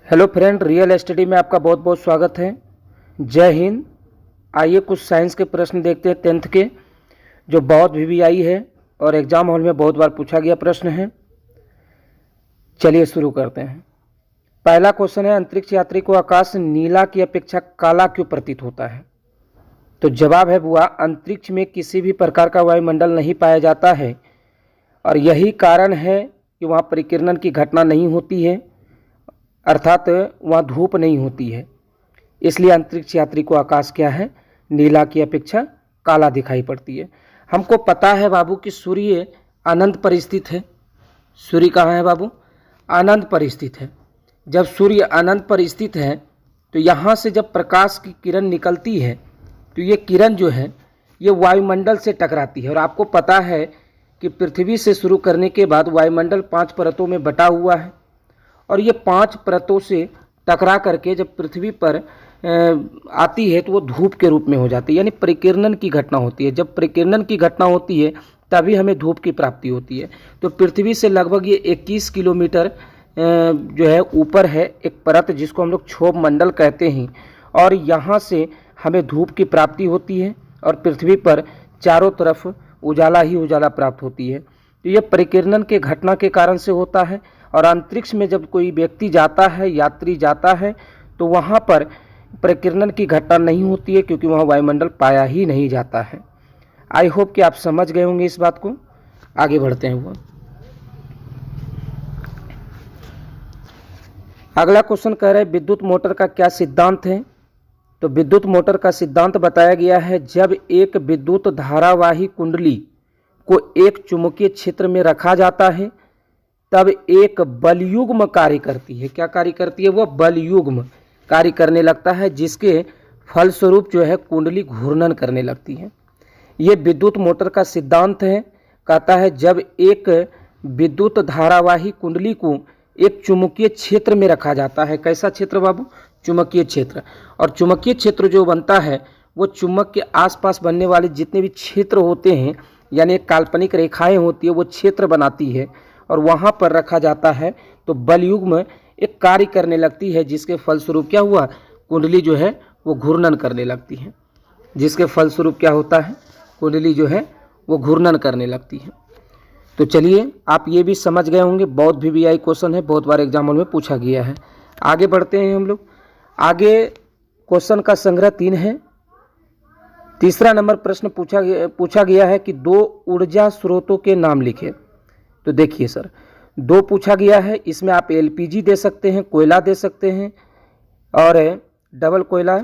Hello friend, real study में आपका बहुत बहुत स्वागत है। जय हिंद। आइए कुछ साइंस के प्रश्न देखते हैं 10th के, जो बहुत VVI है और एग्जाम हॉल में बहुत बार पूछा गया प्रश्न है। चलिए शुरू करते हैं। पहला क्वेश्चन है, अंतरिक्ष यात्री को आकाश नीला की अपेक्षा काला क्यों प्रतीत होता है? तो जवाब है बुआ, अंतरिक्ष में किसी भी प्रकार का वायुमंडल नहीं पाया जाता है और यही कारण है कि वहाँ परिकिरणन की घटना नहीं होती है, अर्थात वहाँ धूप नहीं होती है। इसलिए अंतरिक्ष यात्री को आकाश क्या है, नीला की अपेक्षा काला दिखाई पड़ती है। हमको पता है बाबू कि सूर्य अनंत पर स्थित है। सूर्य कहाँ है बाबू? अनंत पर स्थित है। जब सूर्य अनंत पर स्थित है तो यहाँ से जब प्रकाश की किरण निकलती है तो ये किरण जो है ये वायुमंडल से टकराती है। और आपको पता है कि पृथ्वी से शुरू करने के बाद वायुमंडल 5 परतों में बटा हुआ है और ये 5 परतों से टकरा करके जब पृथ्वी पर आती है तो वो धूप के रूप में हो जाती है, यानी परिकिरणन की घटना होती है। जब परिकिरणन की घटना होती है तभी हमें धूप की प्राप्ति होती है। तो पृथ्वी से लगभग ये 21 किलोमीटर जो है ऊपर है एक परत, जिसको हम लोग क्षोभ मंडल कहते हैं, और यहाँ से हमें धूप की प्राप्ति होती है और पृथ्वी पर चारों तरफ उजाला ही उजाला प्राप्त होती है। तो ये परिकिरणन के घटना के कारण से होता है। और अंतरिक्ष में जब कोई व्यक्ति जाता है, यात्री जाता है, तो वहाँ पर परिकिरणन की घटना नहीं होती है, क्योंकि वहाँ वायुमंडल पाया ही नहीं जाता है। आई होप कि आप समझ गए होंगे इस बात को। आगे बढ़ते हैं। वो अगला क्वेश्चन कह रहे हैं, विद्युत मोटर का क्या सिद्धांत है? तो विद्युत मोटर का सिद्धांत बताया गया है, जब एक विद्युत धारावाही कुंडली को एक चुंबकीय क्षेत्र में रखा जाता है तब एक बलयुग्म कार्य करती है। क्या कार्य करती है? वह बलयुग्म कार्य करने लगता है, जिसके फलस्वरूप जो है कुंडली घूर्णन करने लगती है। ये विद्युत मोटर का सिद्धांत है। कहता है जब एक विद्युत धारावाही कुंडली को एक चुंबकीय क्षेत्र में रखा जाता है। कैसा क्षेत्र बाबू? चुंबकीय क्षेत्र। और चुंबकीय क्षेत्र जो बनता है वो चुंबक के आसपास बनने वाले जितने भी क्षेत्र होते हैं, यानी एक काल्पनिक रेखाएं होती है, वो क्षेत्र बनाती है और वहाँ पर रखा जाता है तो बलयुग्म एक कार्य करने लगती है, जिसके फलस्वरूप क्या हुआ, कुंडली जो है वो घूर्णन करने लगती है। जिसके फलस्वरूप क्या होता है, कुंडली जो है वो घूर्णन करने लगती है। तो चलिए आप ये भी समझ गए होंगे, बहुत VVI क्वेश्चन है, बहुत बार एग्जाम में पूछा गया है। आगे बढ़ते हैं हम लोग। आगे क्वेश्चन का संग्रह 3 है। तीसरा नंबर प्रश्न पूछा गया है कि 2 ऊर्जा स्रोतों के नाम लिखे। तो देखिए सर, 2 पूछा गया है। इसमें आप LPG दे सकते हैं, कोयला दे सकते हैं, और डबल कोयला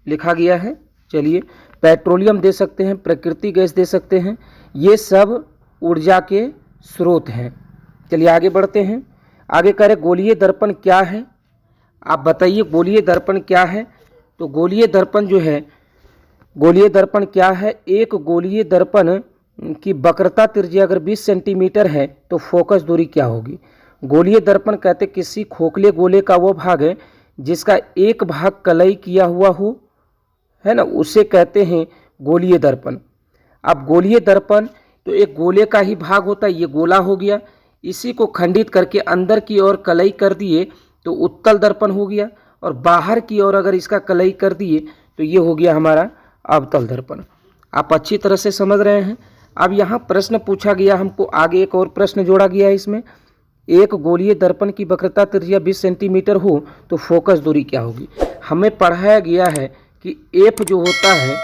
लिखा गया है। चलिए, पेट्रोलियम दे सकते हैं, प्राकृतिक गैस दे सकते हैं। ये सब ऊर्जा के स्रोत हैं। चलिए आगे बढ़ते हैं। आगे कह रहे गोलीय दर्पण क्या है? आप बताइए गोलीय दर्पण क्या है? तो गोलीय दर्पण जो है, गोलीय दर्पण क्या है? एक गोलीय दर्पण की वक्रता त्रिज्या अगर 20 सेंटीमीटर है तो फोकस दूरी क्या होगी? गोलीय दर्पण कहते किसी खोखले गोले का वो भाग है जिसका एक भाग कलई किया हुआ हो, है ना, उसे कहते हैं गोलीय दर्पण। अब गोलीय दर्पण तो एक गोले का ही भाग होता है, ये गोला हो गया, इसी को खंडित करके अंदर की ओर कलई कर दिए तो उत्तल दर्पण हो गया, और बाहर की ओर अगर इसका कलई कर दिए तो ये हो गया हमारा अवतल दर्पण। आप अच्छी तरह से समझ रहे हैं। अब यहाँ प्रश्न पूछा गया हमको, आगे एक और प्रश्न जोड़ा गया है इसमें, एक गोलीय दर्पण की वक्रता त्रिज्या 20 सेंटीमीटर हो तो फोकस दूरी क्या होगी? हमें पढ़ाया गया है कि एफ जो होता है,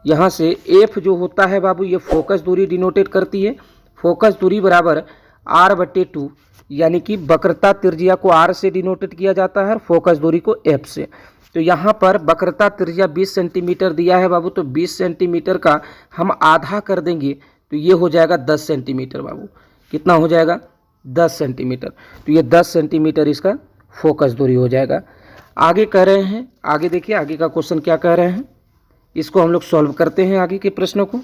यहाँ से एफ जो होता है बाबू, ये फोकस दूरी डिनोटेट करती है। फोकस दूरी बराबर R/2, यानी कि वक्रता त्रिज्या को R से डिनोटेट किया जाता है और फोकस दूरी को F से। तो यहाँ पर वक्रता त्रिज्या 20 सेंटीमीटर दिया है बाबू, तो 20 सेंटीमीटर का हम आधा कर देंगे तो ये हो जाएगा 10 सेंटीमीटर बाबू। कितना हो जाएगा? 10 सेंटीमीटर। तो ये 10 सेंटीमीटर इसका फोकस दूरी हो जाएगा। आगे कह रहे हैं, आगे देखिए आगे का क्वेश्चन क्या कह रहे हैं, इसको हम लोग सॉल्व करते हैं आगे के प्रश्नों को।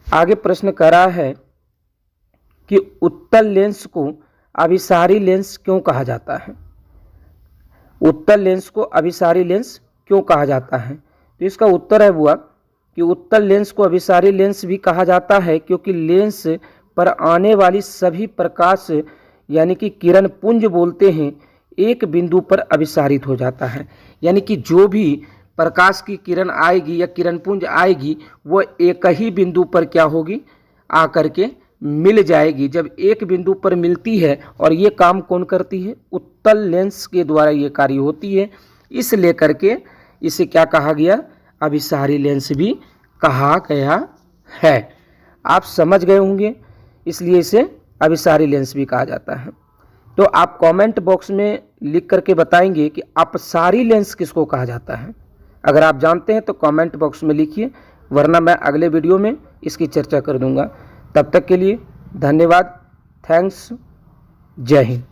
आगे प्रश्न कह रहा है कि उत्तल लेंस को अभिसारी लेंस क्यों कहा जाता है? उत्तल लेंस को अभिसारी लेंस क्यों कहा जाता है? तो इसका उत्तर है बुआ कि उत्तल लेंस को अभिसारी लेंस भी कहा जाता है क्योंकि लेंस पर आने वाली सभी प्रकाश यानी कि किरण पुंज बोलते हैं, एक बिंदु पर अभिसारित हो जाता है। यानी कि जो भी प्रकाश की किरण आएगी या किरणपुंज आएगी वो एक ही बिंदु पर क्या होगी, आकर के मिल जाएगी। जब एक बिंदु पर मिलती है, और ये काम कौन करती है, उत्तल लेंस के द्वारा ये कार्य होती है, इस लेकर के इसे क्या कहा गया, अभिसारी लेंस भी कहा गया है। आप समझ गए होंगे, इसलिए इसे अभिसारी लेंस भी कहा जाता है। तो आप कमेंट बॉक्स में लिख करके बताएंगे कि अपसारी लेंस किसको कहा जाता है। अगर आप जानते हैं तो कमेंट बॉक्स में लिखिए, वरना मैं अगले वीडियो में इसकी चर्चा कर दूंगा। तब तक के लिए धन्यवाद। थैंक्स। जय हिंद।